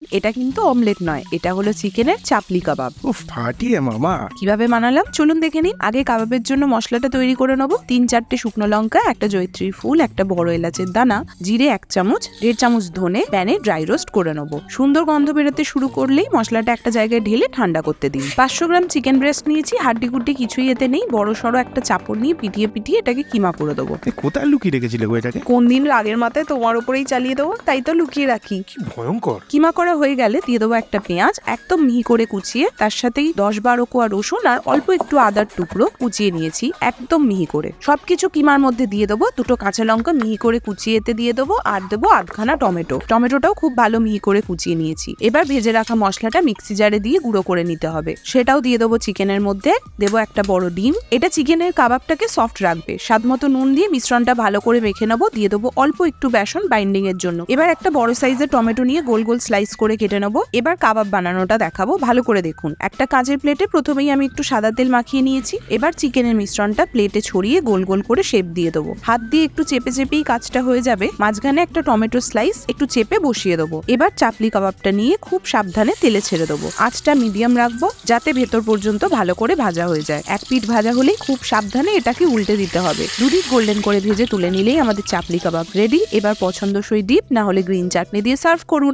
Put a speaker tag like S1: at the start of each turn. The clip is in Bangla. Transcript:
S1: এটা কিন্তু অমলেট নয়, এটা হলো চিকেনের চাপলি কাবাব।
S2: উফ, ফাটিয়ে মামা।
S1: কিভাবে বানালাম চলুন দেখে নিন। আগে কাবাবের জন্য মশলাটা তৈরি করে নেবো। 3-4টে শুকনো লঙ্কা, একটা জয়িত্রী ফুল, একটা বড় এলাচের দানা, জিরে 1 চামচ, 1.5 চামচ ধনে প্যানে ড্রাই রোস্ট করে নেবো। সুন্দর গন্ধ বেরোতে শুরু করলেই মশলাটা একটা জায়গায় ঢেলে ঠান্ডা করতে দিন। 500 গ্রাম চিকেন ব্রেস্ট নিয়েছি, হাড্ডি গুড্ডি কিছুই এতে নেই। বড় সড়ো একটা চাপড় নিয়ে পিটিয়ে পিটিয়ে এটাকে কিমা করে দেবো।
S2: কোথায় লুকিয়ে রেখেছিলে গো এটাকে?
S1: কোন দিন রাগের মাথায় তোমার উপরেই চালিয়ে দেবো, তাই তো লুকিয়ে রাখি।
S2: কি ভয়ঙ্কর।
S1: কিমা করা হয়ে গেলে দিয়ে দেবো একটা পেঁয়াজ একদম মিহি করে কুচিয়ে, তার সাথেই 10-12 কোয়া রসুন আর অল্প একটু আদার টুকরো কুচিয়ে নিয়েছি একদম মিহি করে। সবকিছু কিমার মধ্যে দিয়ে দেবো। 2টো কাঁচা লঙ্কা মিহি করে কুচিয়ে এতে দিয়ে দেবো, আর দেবো 8খানা টমেটো। টমেটোটাও খুব ভালো মিহি করে কুচিয়ে নিয়েছি। এবার ভেজে রাখা মশলাটা মিক্সি জারে দিয়ে গুঁড়ো করে নিতে হবে, সেটাও দিয়ে দেবো চিকেনের মধ্যে। দেবো একটা বড় ডিম, এটা চিকেনের কাবাবটাকে সফট রাখবে। স্বাদ মতো নুন দিয়ে মিশ্রণটা ভালো করে মেখে নেবো। দিয়ে দেবো অল্প একটু বেসন বাইন্ডিং এর জন্য। এবার একটা বড় সাইজের টমেটো নিয়ে গোল গোল স্লাইস করে কেটে নেবো। এবার কাবাব বানানোটা দেখাবো, ভালো করে দেখুন। একটা কাঁচের প্লেটে প্রথমেই আমি একটু সাদা তেল মাখিয়ে নিয়েছি। এবার চিকেনের মিশ্রণটা প্লেটে ছড়িয়ে গোল গোল করে শেপ দিয়ে দেবো। হাত দিয়ে একটু চেপে চেপেই কাজটা হয়ে যাবে। মাঝখানে একটা টমেটো স্লাইস একটু চেপে বসিয়ে দেবো। এবার চাপলি কাবাবটা নিয়ে খুব সাবধানে তেলে ছেড়ে দেবো। আঁচটা মিডিয়াম রাখবো যাতে ভেতর পর্যন্ত ভালো করে ভাজা হয়ে যায়। এক পিঠ ভাজা হলেই খুব সাবধানে এটাকে উল্টে দিতে হবে। দুদিক গোল্ডেন করে ভেজে তুলে নিলেই আমাদের চাপলি কাবাব রেডি। এবার পছন্দসই ডিপ না হলে গ্রিন চাটনি দিয়ে সার্ভ করুন।